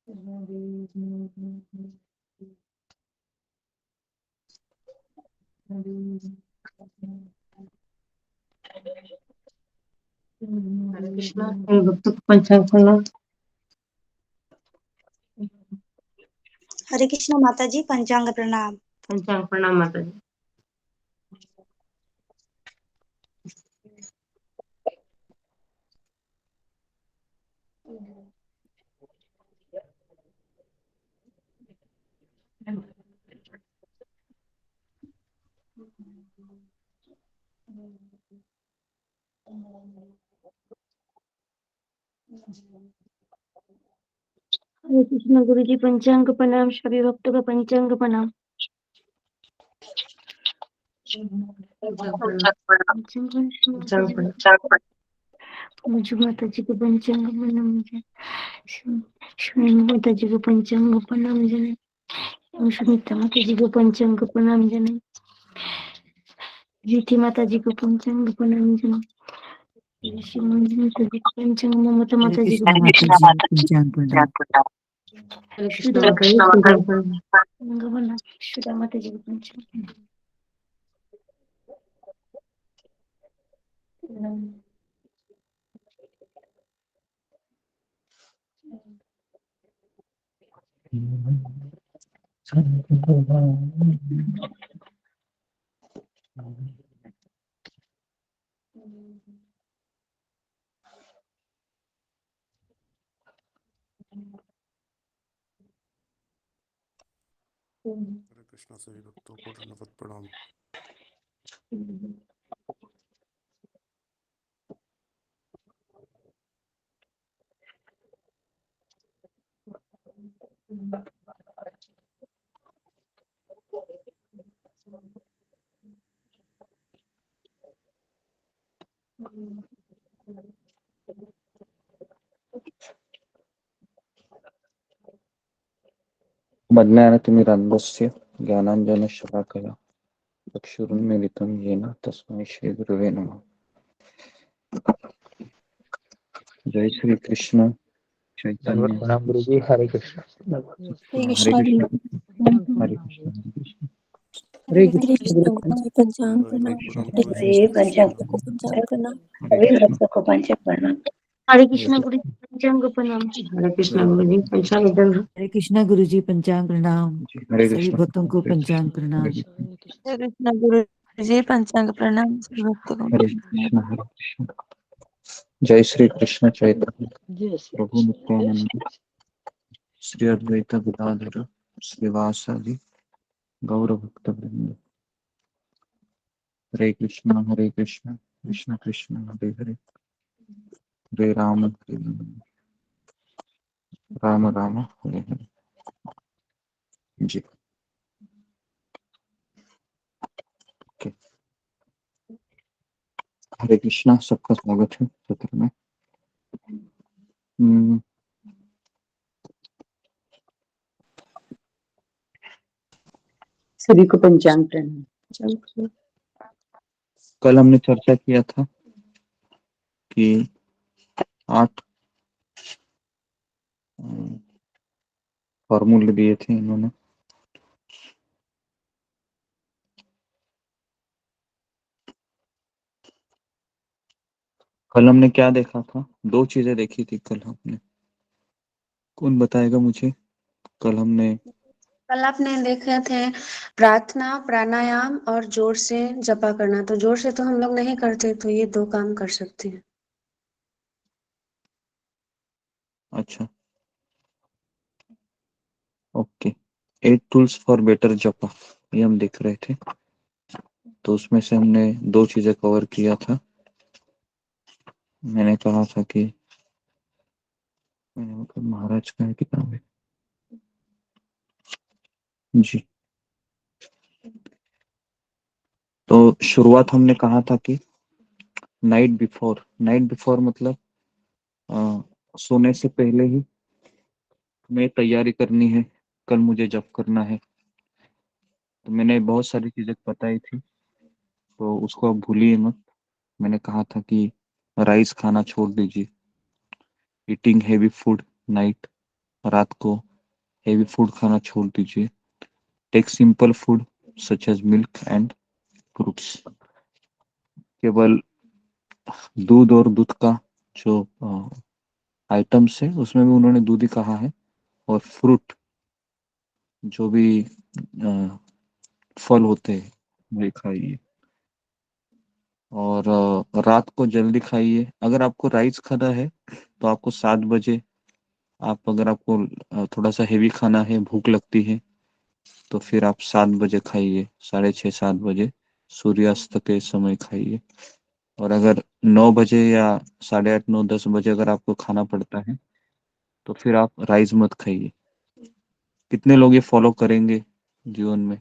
हरे कृष्णा। इन भक्तों को पंचांग प्रणाम। हरे कृष्णा माता जी, पंचांग प्रणाम। पंचांग प्रणाम माता जी। हरे कृष्णा गुरु जी, पंचांग प्रणाम। सभी भक्तों का पंचांग प्रणाम। मुझे माता जी को पंचांग प्रणाम। माता जी को पंचांग प्रणाम जने। सुनीता माता जी को पंचांग प्रणाम जने। जीती माता जी को पंचांग प्रणाम जने। पंचांग ममता माता जी को पंचांग प्रणाम। सुधा माता जी को पंचांग। हरे कृष्णा सभी भक्तों को धन्यवाद प्रणाम। मज्ञानतिमिरन्धस्य ज्ञानाञ्जनशलाकया चक्षुरुन्मीलितं येन तस्मै श्रीगुरवे नमः। जय श्री कृष्ण चैतन्य। प्रणाम गुरु जी। हरे कृष्ण। हरे कृष्ण हरे कृष्ण हरे कृष्ण। हरे हरे कृष्ण गुरु जी, पंचांग प्रणाम। प्रणाम हरे गुरु जी। कृष्ण सभी भक्तों को पंचांग प्रणाम। सभी भक्तों को पंचांग प्रणाम। हरे कृष्णा गुरु जी, पंचांग प्रणाम। हरे कृष्णा गुरु जी, पंचांग प्रणाम। हरे कृष्ण गुरु जी, पंचांग प्रणाम। हरे सभी कृष्ण भक्तों को पंचांग प्रणाम। हरे कृष्णा गुरु जी, पंचांग प्रणाम। सभी भक्तों को हरे कृष्ण हरे कृष्ण। जय श्री कृष्ण चैतन्य प्रभु नित्यानंद श्री अद्वैत गदाधर श्रीवासादि गौर भक्त वृंद। हरे कृष्ण कृष्ण कृष्ण हरे हरे हरे राम राम राम हरे हरे। जी ओके। हरे कृष्णा, सबका स्वागत है सत्र में। सभी को पंचांग प्रणाम। कल हमने चर्चा किया था कि 8 फॉर्मूले दिए थे इन्होंने। कल हमने क्या देखा था? 2 चीजें देखी थी कल हमने। कौन बताएगा मुझे? कल आपने देखे थे प्रार्थना, प्राणायाम और जोर से जपा करना। तो जोर से तो हम लोग नहीं करते, तो ये 2 काम कर सकते हैं। अच्छा ओके। 8 टूल्स फॉर बेटर जपा, ये हम देख रहे थे। तो उसमें से हमने 2 चीजें कवर किया था। मैंने कहा था कि महाराज का है किताब है जी। तो शुरुआत हमने कहा था कि नाइट बिफोर मतलब सोने से पहले ही मैं तैयारी करनी है, कल मुझे जप करना है। तो मैंने बहुत सारी चीजें बताई थी, तो उसको आप भूलिए मत। मैंने कहा था कि राइस खाना छोड़ दीजिए, ईटिंग हेवी फूड नाइट रात को हेवी फूड खाना छोड़ दीजिए। Take simple food such as milk and fruits. केवल दूध और दूध का जो आइटम्स है उसमें भी उन्होंने दूध ही कहा है, और फ्रूट जो भी फल होते हैं वही खाइए। और रात को जल्दी खाइए। अगर आपको राइस खाना है तो आपको 7 बजे, आप अगर आपको थोड़ा सा हेवी खाना है, भूख लगती है, तो फिर आप 7 बजे खाइए, 6:30 7 बजे सूर्यास्त के समय खाइए। और अगर 9 बजे या 8:30 9 10 बजे अगर आपको खाना पड़ता है तो फिर आप राइस मत खाइए। कितने लोग ये फॉलो करेंगे जीवन में?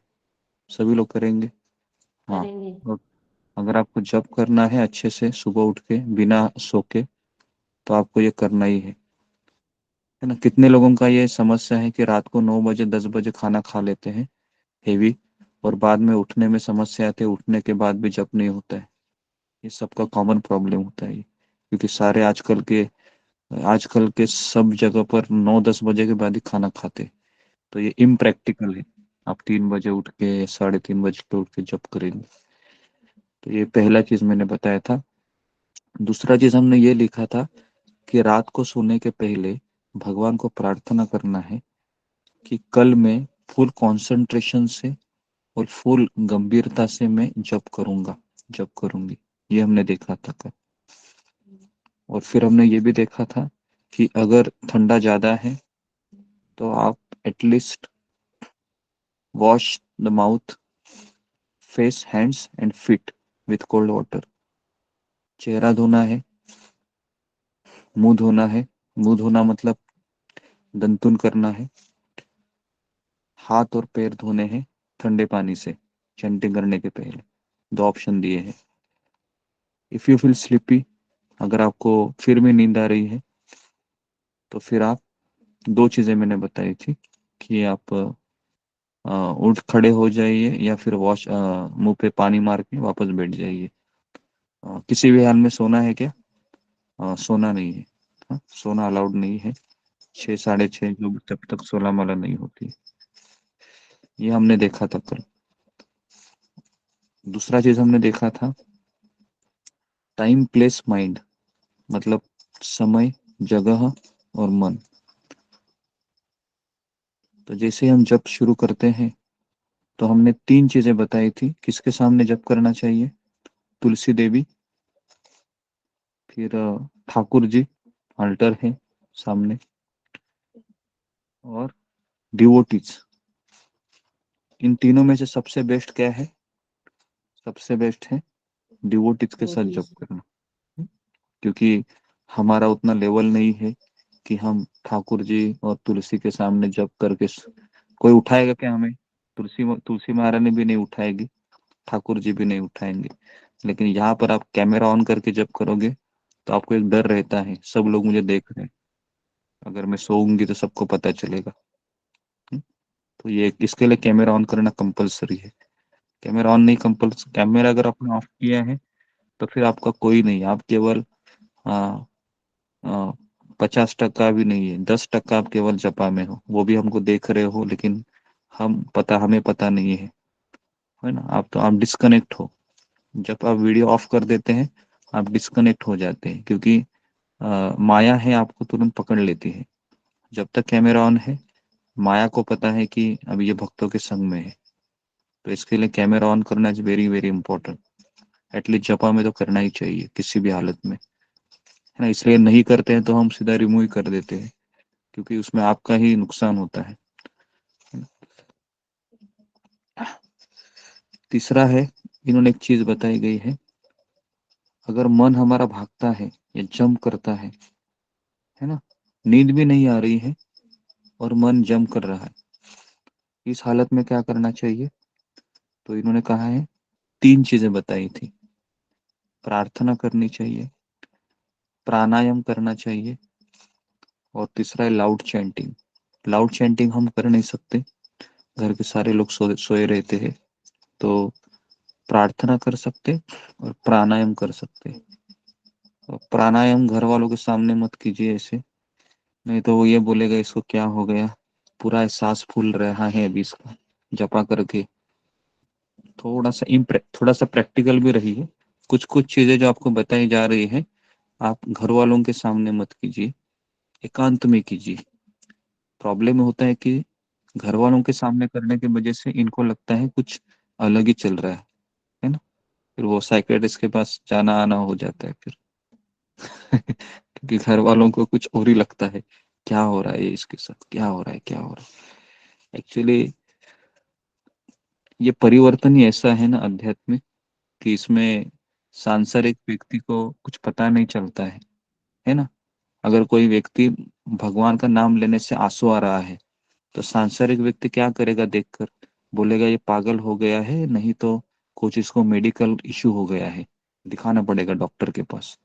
सभी लोग करेंगे। हाँ। करेंगे। और अगर आपको जॉब करना है अच्छे से सुबह उठ के बिना सो के, तो आपको ये करना ही है ना। कितने लोगों का ये समस्या है कि रात को 9 बजे 10 बजे खाना खा लेते हैं हेवी, और बाद में उठने में समस्या आती है, उठने के बाद भी जप नहीं होता है। ये सबका कॉमन प्रॉब्लम होता है ये। क्योंकि सारे आजकल के सब जगह पर 9 10 बजे के बाद ही खाना खाते हैं। तो ये इम्प्रैक्टिकल है। आप 3 बजे उठ के 3:30 बजे पे उठ के जप करेंगे। तो ये पहला चीज मैंने बताया था। दूसरा चीज हमने ये लिखा था कि रात को सोने के पहले भगवान को प्रार्थना करना है कि कल मैं फुल कंसंट्रेशन से और फुल गंभीरता से मैं जप करूंगा, जप करूंगी। ये हमने देखा था कल। और फिर हमने ये भी देखा था कि अगर ठंडा ज्यादा है तो आप at least wash the mouth, face, hands and feet with cold water. चेहरा धोना है, मुंह धोना है। मुंह धोना मतलब दंतुन करना है। हाथ और पैर धोने हैं ठंडे पानी से चैंटिंग करने के पहले। 2 ऑप्शन दिए हैं। इफ यू फील स्लीपी, अगर आपको फिर भी नींद आ रही है, तो फिर आप 2 चीजें मैंने बताई थी कि आप उठ खड़े हो जाइए या फिर मुंह पे पानी मार के वापस बैठ जाइए। किसी भी हाल में सोना है क्या? सोना नहीं है। सोना अलाउड नहीं है। 6 साढ़े 6 जो जब तक सोलह माला नहीं होती। ये हमने देखा था कल। दूसरा चीज हमने देखा था टाइम प्लेस माइंड, मतलब समय, जगह और मन। तो जैसे हम जब शुरू करते हैं तो हमने 3 चीजें बताई थी। किसके सामने जप करना चाहिए? तुलसी देवी, फिर ठाकुर जी, अल्टर है सामने, और डिवोटीज। इन तीनों में से सबसे बेस्ट क्या है? सबसे बेस्ट है डिवोटीज के साथ जप करना। क्योंकि हमारा उतना लेवल नहीं है कि हम ठाकुर जी और तुलसी के सामने जप करके कोई उठाएगा क्या हमें? तुलसी महारानी भी नहीं उठाएगी, ठाकुर जी भी नहीं उठाएंगे। लेकिन यहाँ पर आप कैमरा ऑन करके जब करोगे तो आपको एक डर रहता है, सब लोग मुझे देख रहे हैं, अगर मैं सोऊंगी तो सबको पता चलेगा। हम्म, तो ये इसके लिए कैमरा ऑन करना कंपलसरी है। कैमरा ऑन नहीं कंपल्सरी। कैमरा अगर आपने ऑफ किया है तो फिर आपका कोई नहीं, आप केवल आ, आ, 50% भी नहीं है, 10% आप केवल जपा में हो, वो भी हमको देख रहे हो लेकिन हमें पता नहीं है ना। आप डिस्कनेक्ट हो। जब आप वीडियो ऑफ कर देते हैं आप डिस्कनेक्ट हो जाते हैं, क्योंकि माया है आपको तुरंत पकड़ लेती है। जब तक कैमरा ऑन है माया को पता है कि अब ये भक्तों के संग में है। तो इसके लिए कैमरा ऑन करना is very very important. At least जपा में तो करना ही चाहिए किसी भी हालत में, है ना। इसलिए नहीं करते हैं तो हम सीधा रिमूव ही कर देते हैं, क्योंकि उसमें आपका ही नुकसान होता है। तीसरा है, इन्होंने एक चीज बताई गई है, अगर मन हमारा भागता है या जंप करता है ना, नींद भी नहीं आ रही है और मन जंप कर रहा है, इस हालत में क्या करना चाहिए? तो इन्होंने कहा है 3 चीजें बताई थी। प्रार्थना करनी चाहिए, प्राणायाम करना चाहिए, और तीसरा है लाउड चैंटिंग। लाउड चैंटिंग हम कर नहीं सकते, घर के सारे लोग सोए रहते हैं। तो प्रार्थना कर सकते और प्राणायाम कर सकते। और प्राणायाम घर वालों के सामने मत कीजिए ऐसे, नहीं तो वो ये बोलेगा इसको क्या हो गया, पूरा एहसास फूल रहा है अभी इसका जपा करके। थोड़ा सा प्रैक्टिकल भी रहिए। कुछ कुछ चीजें जो आपको बताई जा रही है, आप घर वालों के सामने मत कीजिए, एकांत में कीजिए। प्रॉब्लम होता है कि घर वालों के सामने करने की वजह से इनको लगता है कुछ अलग ही चल रहा है ना। फिर वो साइकियाट्रिस्ट के पास जाना आना हो जाता है फिर। क्योंकि घर वालों को कुछ और ही लगता है, क्या हो रहा है ये इसके साथ, क्या हो रहा है, क्या हो रहा है। एक्चुअली ये परिवर्तन ही ऐसा है ना अध्यात्म, कि इसमें सांसारिक व्यक्ति को कुछ पता नहीं चलता है ना। अगर कोई व्यक्ति भगवान का नाम लेने से आंसू आ रहा है, तो सांसारिक व्यक्ति क्या करेगा देखकर, बोलेगा ये पागल हो गया है, नहीं तो कुछ इसको मेडिकल इशू हो गया है, दिखाना पड़ेगा डॉक्टर के पास।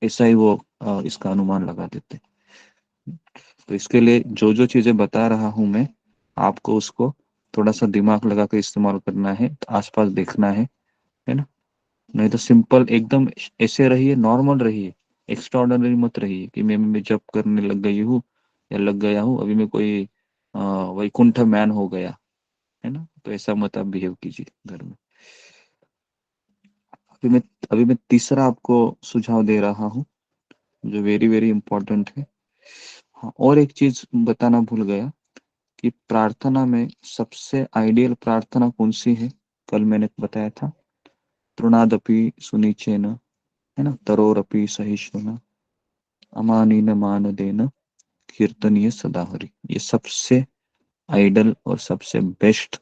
ऐसा ही वो इसका अनुमान लगा देते हैं। तो इसके लिए जो जो चीजें बता रहा हूं मैं आपको, उसको थोड़ा सा दिमाग लगा के इस्तेमाल करना है, तो आसपास देखना है ना। नहीं तो सिंपल एकदम ऐसे रहिए, नॉर्मल रहिए, एक्स्ट्राऑर्डिनरी मत रहिए कि मैं जब करने लग गई हूँ या लग गया हूँ, अभी मैं कोई वैकुंठ मैन हो गया, है ना। तो ऐसा मत आप बिहेव कीजिए घर में। अभी मैं अभी मैं तीसरा आपको सुझाव दे रहा हूँ, जो वेरी वेरी इंपॉर्टेंट है। हाँ, और एक चीज बताना भूल गया कि प्रार्थना में सबसे आइडियल प्रार्थना कौन सी है, कल मैंने बताया था, तृणादपि सुनिचेन, है ना, तरोरपि सहिष्णुना, अमानीन मान देना, कीर्तनीय सदा हरि। ये सबसे आइडल और सबसे बेस्ट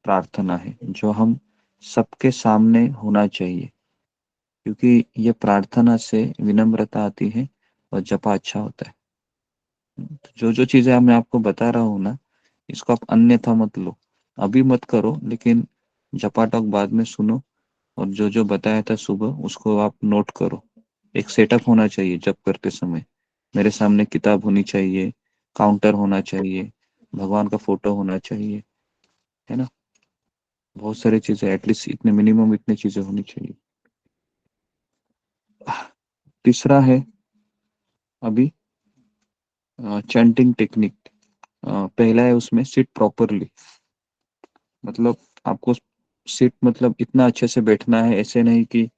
प्रार्थना है, जो हम सबके सामने होना चाहिए। क्योंकि ये प्रार्थना से विनम्रता आती है और जपा अच्छा होता है। तो जो जो चीजें मैं आपको बता रहा हूँ ना, इसको आप अन्यथा मत लो, अभी मत करो, लेकिन जपा टॉक बाद में सुनो। और जो जो बताया था सुबह, उसको आप नोट करो। एक सेटअप होना चाहिए जप करते समय, मेरे सामने किताब होनी चाहिए, काउंटर होना चाहिए, भगवान का फोटो होना चाहिए, है ना। बहुत सारी चीजें, एटलीस्ट इतने मिनिमम इतनी चीजें होनी चाहिए। तीसरा है अभी चैंटिंग टेक्निक। पहला है उसमें सिट प्रॉपरली। मतलब आपको सिट मतलब इतना अच्छे से बैठना है, ऐसे नहीं कि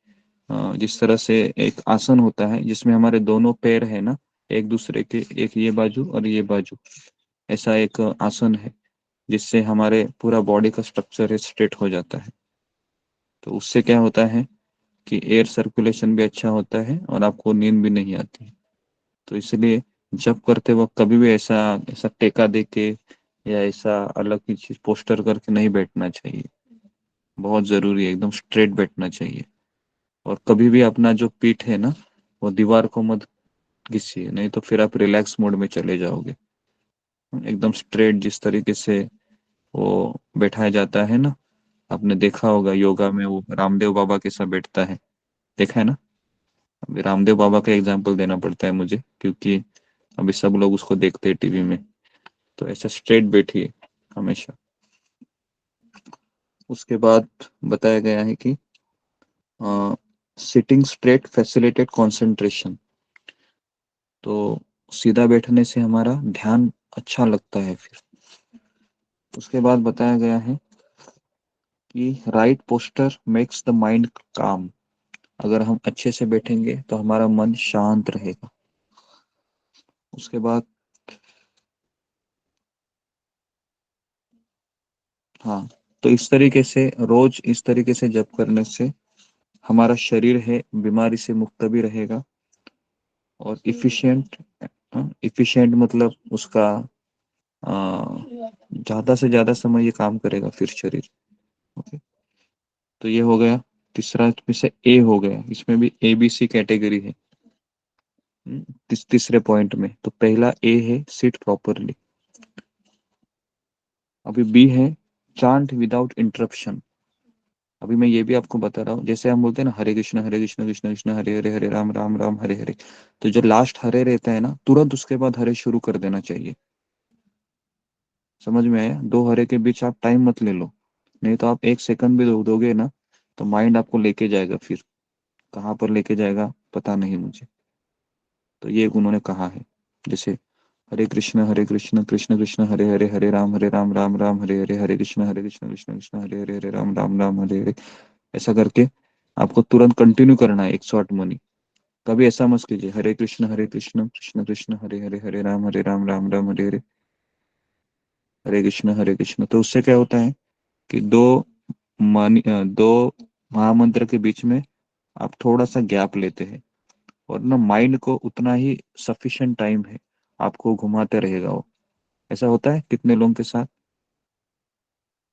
जिस तरह से एक आसन होता है जिसमें हमारे दोनों पैर है ना एक दूसरे के, एक ये बाजू और ये बाजू, ऐसा एक आसन है जिससे हमारे पूरा बॉडी का स्ट्रक्चर है स्ट्रेट हो जाता है। तो उससे क्या होता है कि एयर सर्कुलेशन भी अच्छा होता है और आपको नींद भी नहीं आती। तो इसलिए जब करते वक्त कभी भी ऐसा ऐसा टेका दे के या ऐसा अलग की चीज पोस्टर करके नहीं बैठना चाहिए। बहुत जरूरी है, एकदम स्ट्रेट बैठना चाहिए। और कभी भी अपना जो पीठ है ना, वो दीवार को मत घिसिए, नहीं तो फिर आप रिलैक्स मोड में चले जाओगे। एकदम स्ट्रेट जिस तरीके से वो बैठाया जाता है ना, आपने देखा होगा योगा में वो रामदेव बाबा कैसा बैठता है, देखा है ना। अभी रामदेव बाबा का एग्जाम्पल देना पड़ता है मुझे, क्योंकि अभी सब लोग उसको देखते हैं टीवी में। तो ऐसा स्ट्रेट बैठिए हमेशा। उसके बाद बताया गया है कि सिटिंग स्ट्रेट फैसिलिटेट कंसंट्रेशन। तो सीधा बैठने से हमारा ध्यान अच्छा लगता है फिर। उसके बाद बताया गया है कि right poster makes the mind काम। अगर हम अच्छे से बैठेंगे तो हमारा मन शांत रहेगा। उसके बाद हाँ, तो इस तरीके से रोज इस तरीके से जप करने से हमारा शरीर है बीमारी से मुक्त भी रहेगा, और इफिशिएंट, इफिशिएंट मतलब उसका ज्यादा से ज्यादा समय ये काम करेगा फिर शरीर। ओके, तो ये हो गया तीसरा, इसमें से ए हो गया, इसमें भी ए बी सी कैटेगरी है। तीसरे पॉइंट में तो पहला ए है सिट प्रॉपरली। अभी बी है चांट विदाउट इंटरप्शन। अभी मैं ये भी आपको बता रहा हूँ, जैसे हम बोलते हैं ना हरे कृष्ण कृष्ण कृष्ण हरे हरे, हरे राम राम राम हरे हरे। तो जो लास्ट हरे रहता है ना, तुरंत उसके बाद हरे शुरू कर देना चाहिए। समझ में आया? दो हरे के बीच आप टाइम मत ले लो, नहीं तो आप एक सेकंड भी दोगे ना, तो माइंड आपको लेके जाएगा, फिर कहाँ पर लेके जाएगा पता नहीं मुझे। तो ये उन्होंने कहा है। जैसे हरे कृष्ण कृष्ण कृष्ण हरे हरे हरे राम राम राम हरे हरे, हरे कृष्ण कृष्ण कृष्ण हरे हरे हरे राम राम हरे हरे। ऐसा करके आपको तुरंत कंटिन्यू करना है 108 मनी। कभी ऐसा मत कीजिए हरे कृष्ण कृष्ण कृष्ण हरे हरे हरे राम राम हरे हरे, हरे कृष्ण। तो उससे क्या होता है कि दो महामंत्र के बीच में आप थोड़ा सा गैप लेते हैं, और ना माइंड को उतना ही सफिशिएंट टाइम है, आपको घुमाते रहेगा वो। ऐसा होता है कितने लोगों के साथ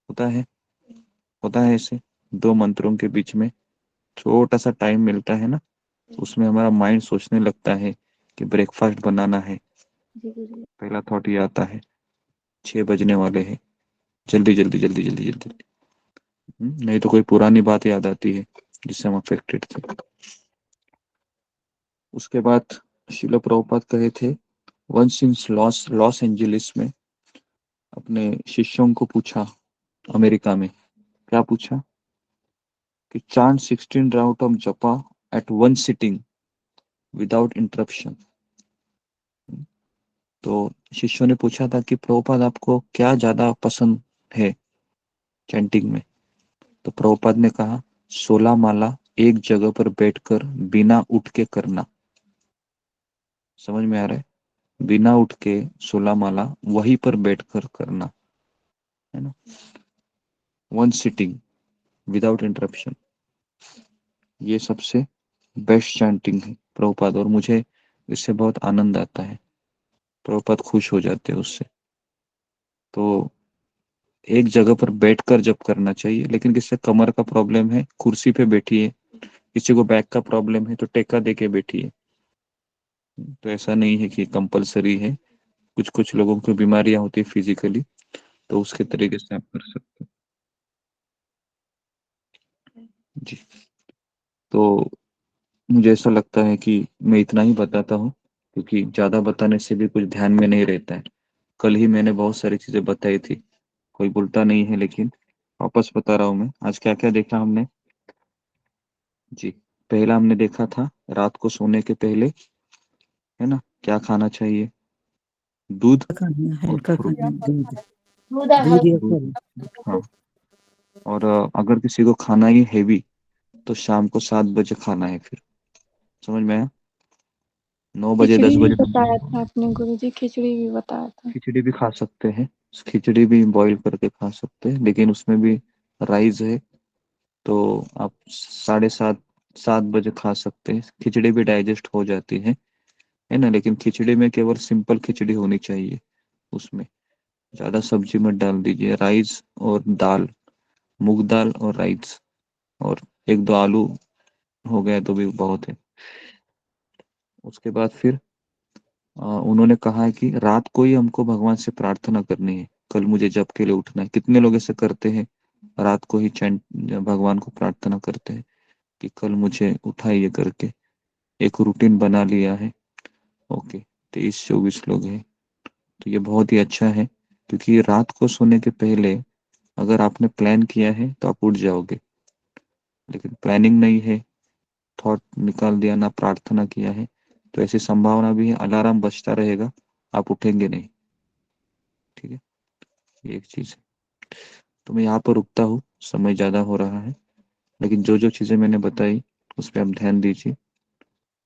होता है? होता है ऐसे दो मंत्रों के बीच में छोटा सा टाइम मिलता है ना, उसमें हमारा माइंड सोचने लगता है कि ब्रेकफास्ट बनाना है। पहला थॉट ये आता है 6 बजने वाले हैं, जल्दी जल्दी जल्दी जल्दी जल्दी। नहीं तो कोई पुरानी बात याद आती है जिससे हम अफेक्टेड थे। उसके बाद शिला प्रभुपाद कहे थे once in Los Los Angeles में अपने शिष्यों को पूछा, अमेरिका में क्या पूछा कि chant 16 round of japa at one sitting without interruption. तो शिष्यों ने पूछा था कि प्रभुपाद आपको क्या ज्यादा पसंद है चैंटिंग में? तो प्रभुपाद ने कहा 16 माला एक जगह पर बैठकर बिना उठ के करना। समझ में आ रहा है? बिना उठ के 16 माला वहीं पर बैठकर करना है ना, वन सिटिंग विदाउट इंटरप्शन। ये सबसे बेस्ट चैंटिंग है प्रभुपाद, और मुझे इससे बहुत आनंद आता है, प्रभुपाद खुश हो जाते हैं उससे। तो एक जगह पर बैठकर जब करना चाहिए, लेकिन किसी कमर का प्रॉब्लम है कुर्सी पे बैठिए, किसी को बैक का प्रॉब्लम है तो टेका दे के बैठिए। तो ऐसा नहीं है कि कंपलसरी है, कुछ कुछ लोगों को बीमारियां होती है फिजिकली, तो उसके तरीके से आप कर सकते हैं जी। तो मुझे ऐसा लगता है कि मैं इतना ही बताता हूँ, क्योंकि ज्यादा बताने से भी कुछ ध्यान में नहीं रहता है। कल ही मैंने बहुत सारी चीजें बताई थी, कोई बोलता नहीं है, लेकिन वापस बता रहा हूँ मैं आज क्या क्या देखा हमने जी। पहला हमने देखा था रात को सोने के पहले, है ना, क्या खाना चाहिए? दूध खाना और हल्का फ्रूट। खाना दूध, दूध और दूध या दूध, फल। हाँ। और अगर किसी को खाना ही हैवी तो शाम को 7 बजे खाना है फिर। समझ में आया? 9 बजे खिचड़ी 10 बजे। भी बताया था आपने गुरुजी, खिचड़ी भी बताया था। खिचड़ी भी खा सकते हैं, खिचड़ी भी बॉईल करके खा सकते हैं, लेकिन उसमें भी राइस है, तो आप 7:30 7 बजे खा सकते हैं। खिचड़ी भी डाइजेस्ट हो जाती है ना, लेकिन खिचड़ी में केवल सिंपल खिचड़ी होनी चाहिए, उसमें ज्यादा सब्जी मत डाल दीजिए। राइस और दाल, मूंग दाल और राइस, और एक दो आलू हो गया तो भी बहुत है। उसके बाद फिर उन्होंने कहा है कि रात को ही हमको भगवान से प्रार्थना करनी है, कल मुझे जप के लिए उठना है। कितने लोग ऐसे करते हैं, रात को ही चैंट भगवान को प्रार्थना करते हैं कि कल मुझे उठाइए करके, एक रूटीन बना लिया है। ओके, 23-24 लोग हैं, तो ये बहुत ही अच्छा है, क्योंकि रात को सोने के पहले अगर आपने प्लान किया है तो आप उठ जाओगे, लेकिन प्लानिंग नहीं है, थॉट निकाल दिया, ना प्रार्थना किया है, तो ऐसी संभावना भी है अलार्म बजता रहेगा, आप उठेंगे नहीं। ठीक है, ये एक चीज है। तो मैं यहाँ पर रुकता हूँ, समय ज्यादा हो रहा है, लेकिन जो जो चीजें मैंने बताई उस पर आप ध्यान दीजिए।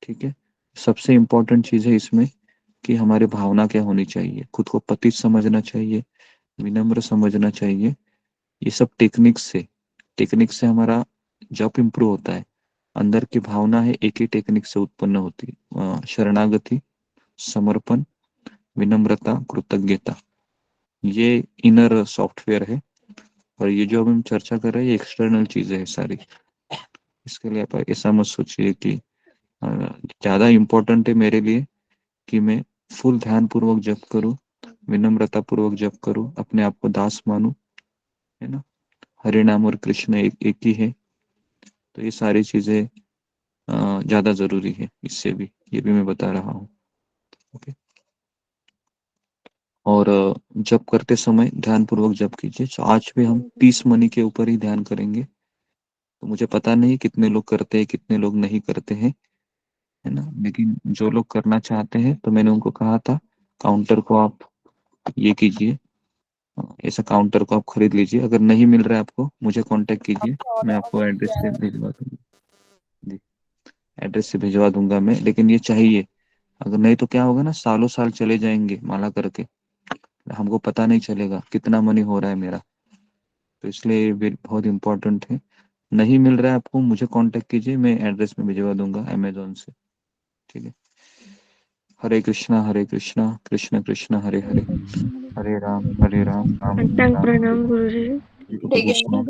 ठीक है, सबसे इम्पोर्टेंट चीज है इसमें कि हमारी भावना क्या होनी चाहिए, खुद को पतित समझना चाहिए, विनम्र समझना चाहिए। ये सब टेक्निक से हमारा जॉब इम्प्रूव होता है। अंदर की भावना है एक ही टेक्निक से उत्पन्न होती है, शरणागति, समर्पण, विनम्रता, कृतज्ञता। ये इनर सॉफ्टवेयर है, और ये जो अब हम चर्चा कर रहे हैं ये एक्सटर्नल चीजें हैं सारी। इसके लिए आप ऐसा मत सोचिए कि अ, ज्यादा इम्पोर्टेंट है मेरे लिए कि मैं फुल ध्यान पूर्वक जप करूं, विनम्रता पूर्वक जप करूं, अपने आप को दास मानूं, है ना। हरे नाम और कृष्ण एक ही है। तो ये सारी चीजें ज्यादा जरूरी है, इससे भी ये भी मैं बता रहा हूँ। ओके, और जप करते समय ध्यान पूर्वक जप कीजिए। तो आज भी हम 30 मनी के ऊपर ही ध्यान करेंगे। तो मुझे पता नहीं कितने लोग करते हैं कितने लोग नहीं करते हैं, है ना। लेकिन जो लोग करना चाहते हैं तो मैंने उनको कहा था काउंटर को आप ये कीजिए, ऐसा काउंटर को आप खरीद लीजिए। अगर नहीं मिल रहा है आपको मुझे कांटेक्ट कीजिए, मैं आपको एड्रेस से भिजवा दूंगा जी, एड्रेस से भिजवा दूंगा मैं। लेकिन ये चाहिए, अगर नहीं तो क्या होगा ना, सालों साल चले जाएंगे माला करके, हमको पता नहीं चलेगा कितना मनी हो रहा है मेरा। तो इसलिए ये बहुत इंपॉर्टेंट है। नहीं मिल रहा है आपको मुझे कांटेक्ट कीजिए, मैं एड्रेस में भिजवा दूंगा अमेजोन से, ठीक है। हरे कृष्णा कृष्ण कृष्ण हरे हरे, हरे राम राम राम पंचांग राम हरे प्रणाम गुरुजी। हरे।